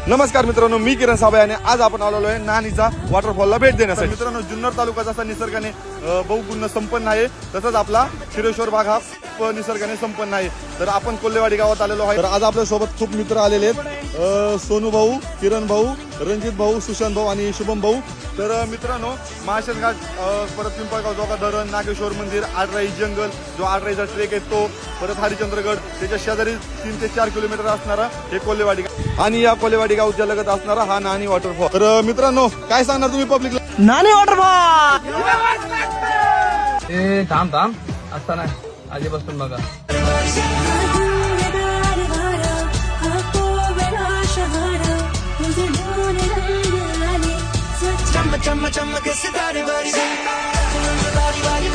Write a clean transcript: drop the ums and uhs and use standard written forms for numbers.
नमस्कार मित्रांनो, मी किरण साबळे आणि आज आपण आलेलो आहे नानीचा वॉटरफॉलला भेट देण्यासाठी। मित्रांनो, जुन्नर तालुका जसा निसर्गाने बहुगुण संपन्न आहे तसंच आपला शिरेश्वर भाग हा निसर्गाने संपन्न आहे। तर आपण कोल्हेवाडी गावात आलेलो आहे। तर आज आपल्या सोबत खूप मित्र आलेले आहेत, सोनू भाऊ, किरण भाऊ, रणजित भाऊ, सुशांत भाऊ आणि शुभम भाऊ। तर मित्रांनो, माळशेज घाट, परत पिंपळगाव जोगा धरण, नागेश्वर मंदिर, आडराई जंगल, जो आडराईचा ट्रेक आहे तो, परत हरिश्चंद्रगड, त्याच्या शेजारी 3 ते 4 किलोमीटर असणारा हे कोल्हेवाडी आणि या कोल्हेवाडी गावच्या लगत असणारा हा नानी वॉटरफॉल। तर मित्रांनो, काय सांगणार तुम्ही पब्लिकला? नानी वॉटरफॉल ए थांब असता नाही आधीपासून बघा। चमक चमक सितारे बारी बारी बारी बारी